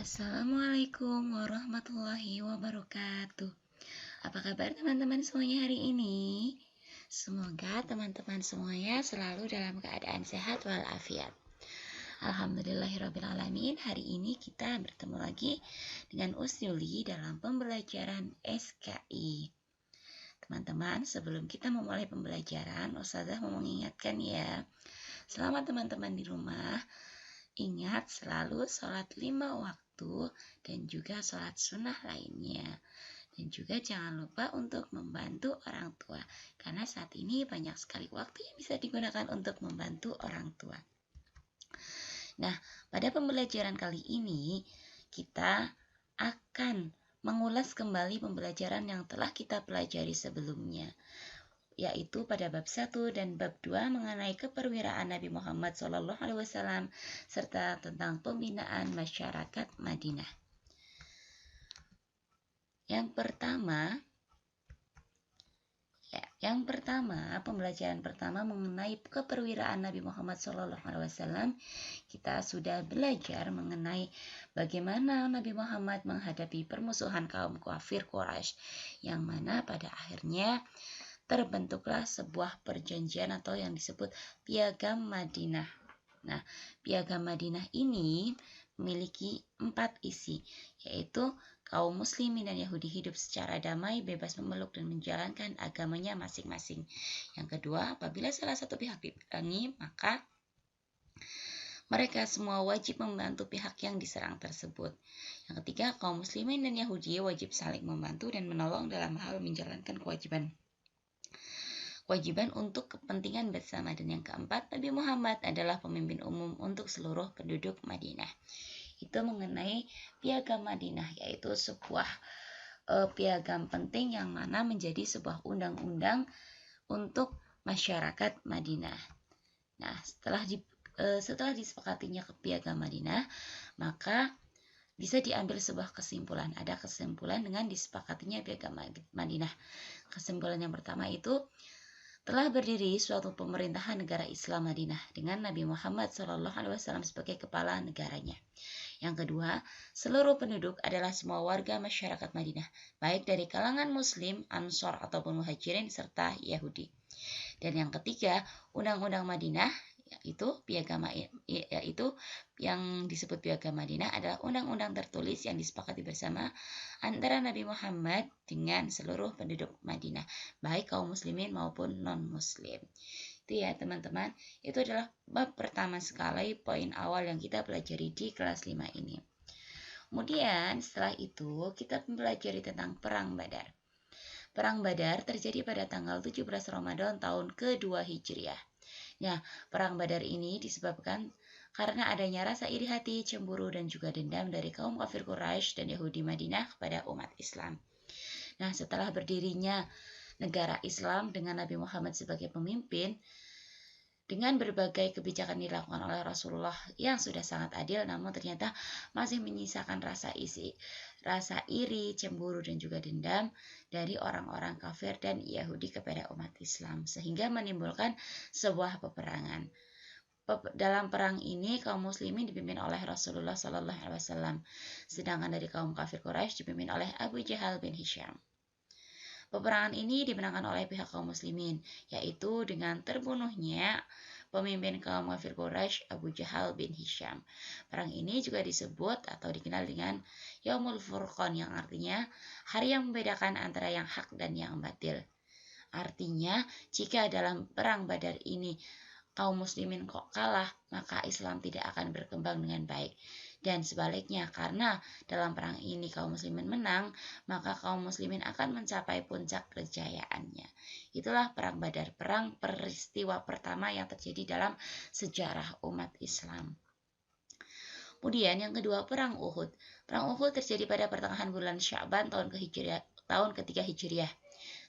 Assalamualaikum warahmatullahi wabarakatuh. Apa kabar teman-teman semuanya hari ini? Semoga teman-teman semuanya selalu dalam keadaan sehat walafiat. Alhamdulillahirrabbilalamin. Hari ini kita bertemu lagi dengan Usyuli dalam pembelajaran SKI. Teman-teman, sebelum kita memulai pembelajaran, Ustazah mau mengingatkan ya, selama teman-teman di rumah, ingat selalu sholat 5 waktu dan juga sholat sunnah lainnya. Dan juga jangan lupa untuk membantu orang tua, karena saat ini banyak sekali waktu yang bisa digunakan untuk membantu orang tua. Nah, pada pembelajaran kali ini kita akan mengulas kembali pembelajaran yang telah kita pelajari sebelumnya, yaitu pada bab 1 dan bab 2 mengenai keperwiraan Nabi Muhammad SAW serta tentang pembinaan masyarakat Madinah. Yang pertama, pembelajaran pertama mengenai keperwiraan Nabi Muhammad SAW. Kita sudah belajar mengenai bagaimana Nabi Muhammad menghadapi permusuhan kaum kafir Quraisy, yang mana pada akhirnya terbentuklah sebuah perjanjian atau yang disebut Piagam Madinah. Nah, Piagam Madinah ini memiliki 4 isi, yaitu kaum muslimin dan Yahudi hidup secara damai, bebas memeluk dan menjalankan agamanya masing-masing. Yang kedua, apabila salah satu pihak diperangi, maka mereka semua wajib membantu pihak yang diserang tersebut. Yang ketiga, kaum muslimin dan Yahudi wajib saling membantu dan menolong dalam hal menjalankan kewajiban untuk kepentingan bersama. Dan yang keempat, Nabi Muhammad adalah pemimpin umum untuk seluruh penduduk Madinah. Itu mengenai Piagam Madinah, yaitu sebuah piagam penting yang mana menjadi sebuah undang-undang untuk masyarakat Madinah. Nah, setelah disepakatinya ke Piagam Madinah, maka bisa diambil sebuah kesimpulan. Ada kesimpulan dengan disepakatinya Piagam Madinah. Kesimpulan yang pertama itu, telah berdiri suatu pemerintahan negara Islam Madinah dengan Nabi Muhammad SAW sebagai kepala negaranya. Yang kedua, seluruh penduduk adalah semua warga masyarakat Madinah, baik dari kalangan Muslim, Ansor ataupun Muhajirin serta Yahudi. Dan yang ketiga, Undang-Undang Madinah, yaitu yang disebut Piagam Madinah adalah undang-undang tertulis yang disepakati bersama antara Nabi Muhammad dengan seluruh penduduk Madinah, baik kaum muslimin maupun non-muslim. Itu ya teman-teman, itu adalah bab pertama sekali, poin awal yang kita pelajari di kelas 5 ini. Kemudian setelah itu kita mempelajari tentang Perang Badar. Perang Badar terjadi pada tanggal 17 Ramadan tahun kedua Hijriah. Nah, Perang Badar ini disebabkan karena adanya rasa iri hati, cemburu, dan juga dendam dari kaum kafir Quraisy dan Yahudi Madinah kepada umat Islam. Nah, setelah berdirinya negara Islam dengan Nabi Muhammad sebagai pemimpin, dengan berbagai kebijakan dilakukan oleh Rasulullah yang sudah sangat adil, namun ternyata masih menyisakan rasa iri, cemburu, dan juga dendam dari orang-orang kafir dan Yahudi kepada umat Islam, sehingga menimbulkan sebuah peperangan. Dalam perang ini kaum muslimin dipimpin oleh Rasulullah SAW, sedangkan dari kaum kafir Quraisy dipimpin oleh Abu Jahal bin Hisham. Peperangan ini dimenangkan oleh pihak kaum muslimin, yaitu dengan terbunuhnya pemimpin kaum kafir Quraisy Abu Jahal bin Hisham. Perang ini juga disebut atau dikenal dengan Yaumul Furqan, yang artinya hari yang membedakan antara yang hak dan yang batil. Artinya, jika dalam perang Badar ini kaum muslimin kok kalah, maka Islam tidak akan berkembang dengan baik. Dan sebaliknya, karena dalam perang ini kaum muslimin menang, maka kaum muslimin akan mencapai puncak kejayaannya. Itulah Perang Badar, perang peristiwa pertama yang terjadi dalam sejarah umat Islam. Kemudian yang kedua, Perang Uhud. Perang Uhud terjadi pada pertengahan bulan Sya'ban tahun ketiga Hijriah.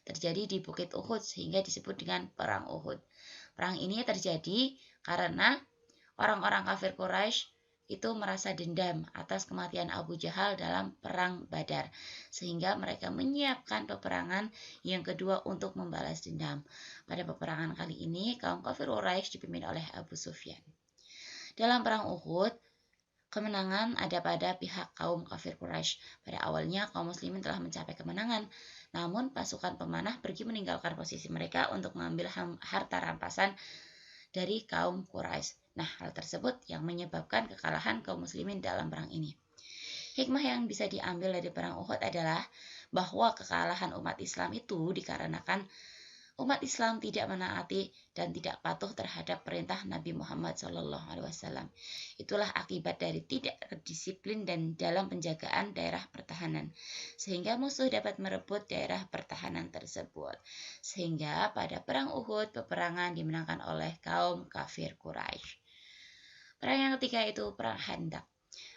Terjadi di Bukit Uhud sehingga disebut dengan Perang Uhud. Perang ini terjadi karena orang-orang kafir Quraisy itu merasa dendam atas kematian Abu Jahal dalam Perang Badar, sehingga mereka menyiapkan peperangan yang kedua untuk membalas dendam. Pada peperangan kali ini, kaum kafir Quraisy dipimpin oleh Abu Sufyan. Dalam Perang Uhud, Kemenangan ada pada pihak kaum kafir Quraisy. Pada awalnya kaum muslimin telah mencapai kemenangan, namun pasukan pemanah pergi meninggalkan posisi mereka untuk mengambil harta rampasan dari kaum Quraisy. Nah, hal tersebut yang menyebabkan kekalahan kaum muslimin dalam perang ini. Hikmah yang bisa diambil dari perang Uhud adalah bahwa kekalahan umat Islam itu dikarenakan umat Islam tidak menaati dan tidak patuh terhadap perintah Nabi Muhammad SAW. Itulah akibat dari tidak disiplin dan dalam penjagaan daerah pertahanan, sehingga musuh dapat merebut daerah pertahanan tersebut. Sehingga pada perang Uhud, peperangan dimenangkan oleh kaum kafir Quraisy. Perang yang ketiga itu perang Khandaq.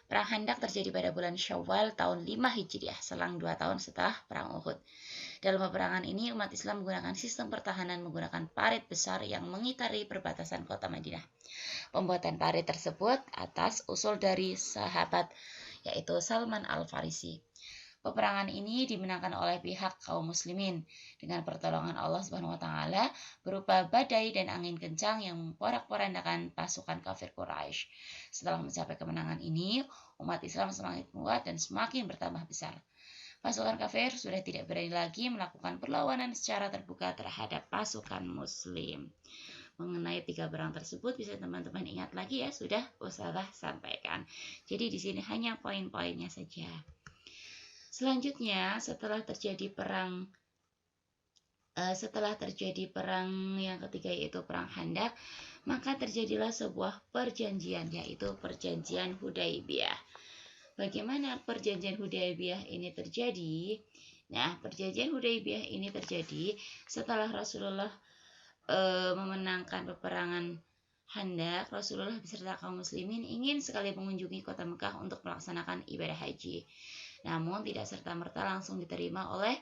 Perang Khandaq terjadi pada bulan Syawal tahun 5 Hijriah, selang 2 tahun setelah perang Uhud. Dalam peperangan ini, umat Islam menggunakan sistem pertahanan menggunakan parit besar yang mengitari perbatasan kota Madinah. Pembuatan parit tersebut atas usul dari sahabat, yaitu Salman Al-Farisi. Peperangan ini dimenangkan oleh pihak kaum muslimin dengan pertolongan Allah Subhanahu wa taala berupa badai dan angin kencang yang memporak-porandakan pasukan kafir Quraisy. Setelah mencapai kemenangan ini, umat Islam semakin kuat dan semakin bertambah besar. Pasukan kafir sudah tidak berani lagi melakukan perlawanan secara terbuka terhadap pasukan muslim. Mengenai 3 perang tersebut bisa teman-teman ingat lagi ya, sudah Ustazah sampaikan. Jadi di sini hanya poin-poinnya saja. Selanjutnya, setelah terjadi perang yang ketiga yaitu perang Khandaq, maka terjadilah sebuah perjanjian, yaitu perjanjian Hudaybiyah. Bagaimana perjanjian Hudaybiyah ini terjadi? Nah, perjanjian Hudaybiyah ini terjadi setelah Rasulullah memenangkan peperangan Khandaq. Rasulullah beserta kaum muslimin ingin sekali mengunjungi kota Mekah untuk melaksanakan ibadah haji. Namun tidak serta-merta langsung diterima oleh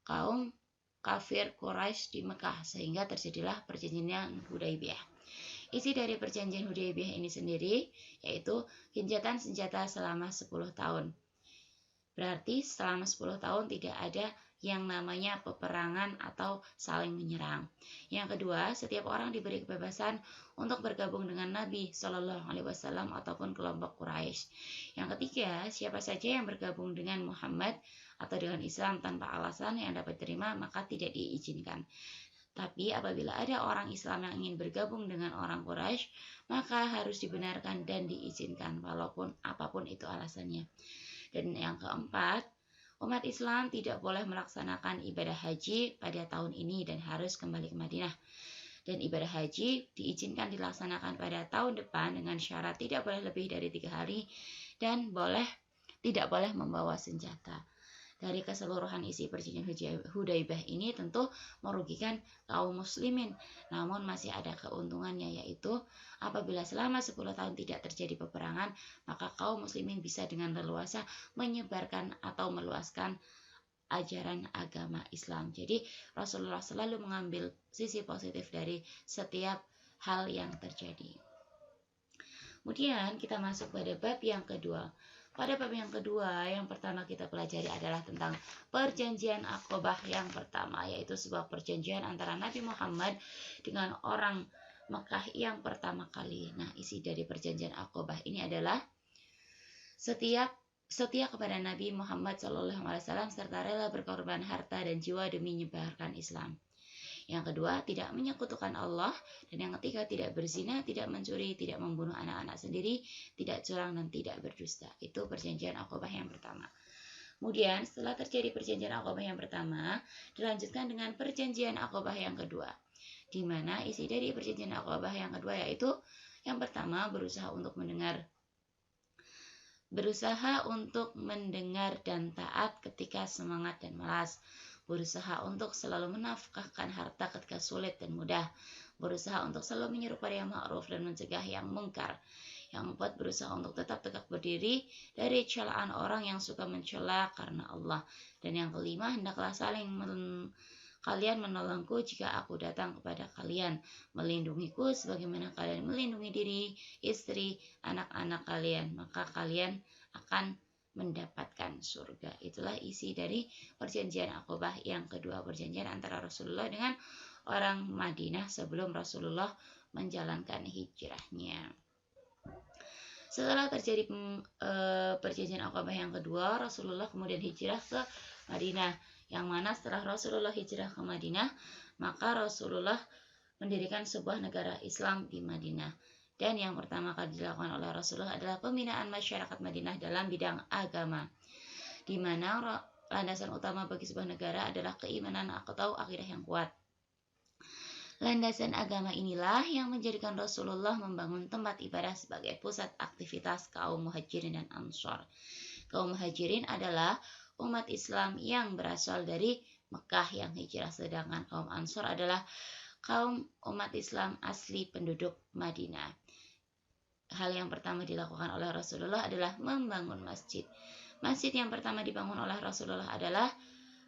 kaum kafir Quraisy di Mekah, sehingga terjadilah perjanjian Hudaybiyah. Isi dari perjanjian Hudaybiyah ini sendiri yaitu gencatan senjata selama 10 tahun. Berarti selama 10 tahun tidak ada yang namanya peperangan atau saling menyerang. Yang kedua, setiap orang diberi kebebasan untuk bergabung dengan Nabi Shallallahu Alaihi Wasallam ataupun kelompok Quraisy. Yang ketiga, siapa saja yang bergabung dengan Muhammad atau dengan Islam tanpa alasan yang dapat diterima maka tidak diizinkan. Tapi apabila ada orang Islam yang ingin bergabung dengan orang Quraisy, maka harus dibenarkan dan diizinkan walaupun apapun itu alasannya. Dan yang keempat, umat Islam tidak boleh melaksanakan ibadah haji pada tahun ini dan harus kembali ke Madinah. Dan ibadah haji diizinkan dilaksanakan pada tahun depan dengan syarat tidak boleh lebih dari 3 hari dan tidak boleh membawa senjata. Dari keseluruhan isi perjanjian Hudaybiyah ini tentu merugikan kaum muslimin. Namun masih ada keuntungannya, yaitu apabila selama 10 tahun tidak terjadi peperangan, maka kaum muslimin bisa dengan leluasa menyebarkan atau meluaskan ajaran agama Islam. Jadi Rasulullah selalu mengambil sisi positif dari setiap hal yang terjadi. Kemudian kita masuk pada bab yang kedua. Pada bab yang kedua, yang pertama kita pelajari adalah tentang perjanjian Aqabah yang pertama, yaitu sebuah perjanjian antara Nabi Muhammad dengan orang Mekah yang pertama kali. Nah, isi dari perjanjian Aqabah ini adalah setia kepada Nabi Muhammad SAW serta rela berkorban harta dan jiwa demi menyebarkan Islam. Yang kedua, tidak menyekutukan Allah. Dan yang ketiga, tidak berzina, tidak mencuri, tidak membunuh anak-anak sendiri, tidak curang, dan tidak berdusta. Itu perjanjian Aqabah yang pertama. Kemudian, setelah terjadi perjanjian Aqabah yang pertama, dilanjutkan dengan perjanjian Aqabah yang kedua. Di mana isi dari perjanjian Aqabah yang kedua yaitu yang pertama berusaha untuk mendengar dan taat ketika semangat dan malas. Berusaha untuk selalu menafkahkan harta ketika sulit dan mudah. Berusaha untuk selalu menyeru pada yang ma'ruf dan mencegah yang mungkar. Yang keempat, berusaha untuk tetap tegak berdiri dari celaan orang yang suka mencela karena Allah. Dan yang kelima, hendaklah kalian menolongku jika aku datang kepada kalian, melindungiku sebagaimana kalian melindungi diri, istri, anak-anak kalian, maka kalian akan mendapatkan surga. Itulah isi dari perjanjian Aqabah yang kedua, perjanjian antara Rasulullah dengan orang Madinah sebelum Rasulullah menjalankan hijrahnya. Setelah terjadi perjanjian Aqabah yang kedua, Rasulullah kemudian hijrah ke Madinah. Yang mana setelah Rasulullah hijrah ke Madinah, maka Rasulullah mendirikan sebuah negara Islam di Madinah. Dan yang pertama kali dilakukan oleh Rasulullah adalah pembinaan masyarakat Madinah dalam bidang agama, di mana landasan utama bagi sebuah negara adalah keimanan atau akidah yang kuat. Landasan agama inilah yang menjadikan Rasulullah membangun tempat ibadah sebagai pusat aktivitas kaum muhajirin dan ansor. Kaum muhajirin adalah umat Islam yang berasal dari Mekah yang hijrah, sedangkan kaum ansor adalah kaum umat Islam asli penduduk Madinah. Hal yang pertama dilakukan oleh Rasulullah adalah membangun masjid. Masjid yang pertama dibangun oleh Rasulullah adalah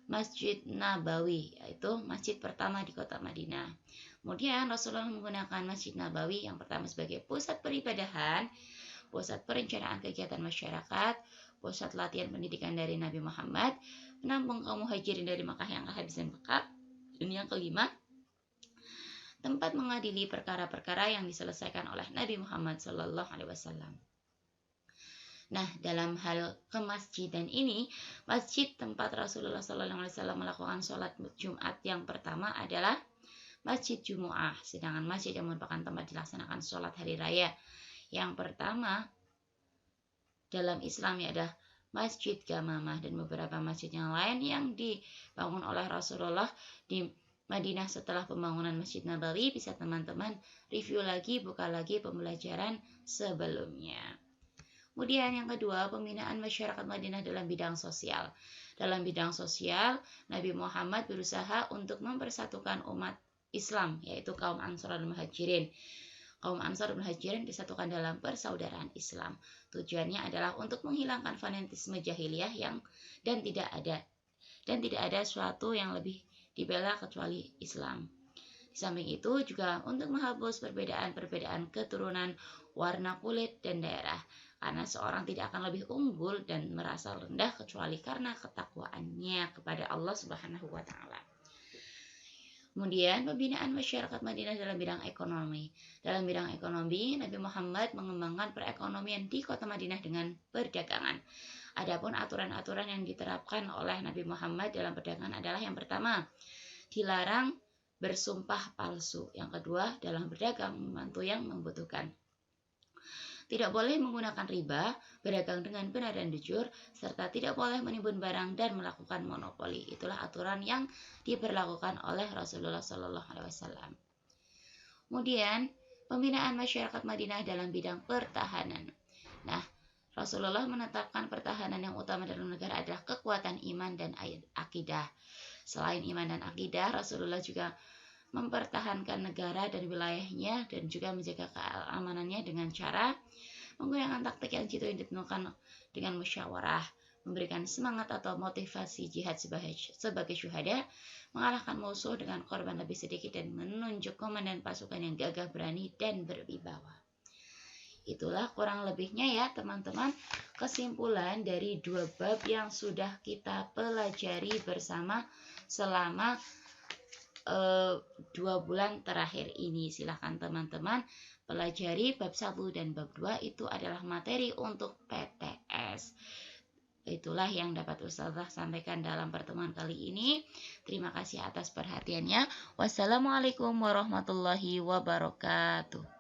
Masjid Nabawi, yaitu masjid pertama di kota Madinah. Kemudian Rasulullah menggunakan Masjid Nabawi yang pertama sebagai pusat peribadahan, pusat perencanaan kegiatan masyarakat, pusat latihan pendidikan dari Nabi Muhammad, penampung kaum muhajirin dari Makkah yang kehabisan bekal. Dan yang kelima, tempat mengadili perkara-perkara yang diselesaikan oleh Nabi Muhammad SAW. Nah, dalam hal kemasjidan ini, masjid tempat Rasulullah SAW melakukan sholat Jumat yang pertama adalah Masjid Jumu'ah, sedangkan masjid yang merupakan tempat dilaksanakan sholat hari raya yang pertama dalam Islam adalah Masjid Gamamah, dan beberapa masjid yang lain yang dibangun oleh Rasulullah di Madinah setelah pembangunan Masjid Nabawi bisa teman-teman review lagi, buka lagi pembelajaran sebelumnya. Kemudian yang kedua, pembinaan masyarakat Madinah dalam bidang sosial. Dalam bidang sosial, Nabi Muhammad berusaha untuk mempersatukan umat Islam, yaitu kaum Ansor dan Muhajirin. Kaum Ansor dan Muhajirin disatukan dalam persaudaraan Islam. Tujuannya adalah untuk menghilangkan fanatisme jahiliyah dan tidak ada suatu yang lebih dibela kecuali Islam. Di samping itu juga untuk menghapus perbedaan-perbedaan keturunan, warna kulit, dan daerah. Karena seorang tidak akan lebih unggul dan merasa rendah kecuali karena ketakwaannya kepada Allah Subhanahu wa Ta'ala. Kemudian pembinaan masyarakat Madinah dalam bidang ekonomi. Dalam bidang ekonomi, Nabi Muhammad mengembangkan perekonomian di kota Madinah dengan perdagangan. Adapun aturan-aturan yang diterapkan oleh Nabi Muhammad dalam perdagangan adalah yang pertama, dilarang bersumpah palsu. Yang kedua, dalam berdagang membantu yang membutuhkan. Tidak boleh menggunakan riba, berdagang dengan benar dan jujur, serta tidak boleh menimbun barang dan melakukan monopoli. Itulah aturan yang diberlakukan oleh Rasulullah SAW. Kemudian, pembinaan masyarakat Madinah dalam bidang pertahanan. Nah, Rasulullah menetapkan pertahanan yang utama dalam negara adalah kekuatan iman dan akidah. Selain iman dan akidah, Rasulullah juga mempertahankan negara dan wilayahnya dan juga menjaga keamanannya dengan cara menggunakan taktik yang jitu yang ditentukan dengan musyawarah, memberikan semangat atau motivasi jihad sebagai syuhada, mengalahkan musuh dengan korban lebih sedikit, dan menunjuk komandan pasukan yang gagah berani dan berwibawa. Itulah kurang lebihnya ya teman-teman, kesimpulan dari 2 bab yang sudah kita pelajari bersama selama 2 bulan terakhir ini. Silahkan teman-teman pelajari bab 1 dan bab 2, itu adalah materi untuk PTS. Itulah yang dapat Ustazah sampaikan dalam pertemuan kali ini. Terima kasih atas perhatiannya. Wassalamualaikum warahmatullahi wabarakatuh.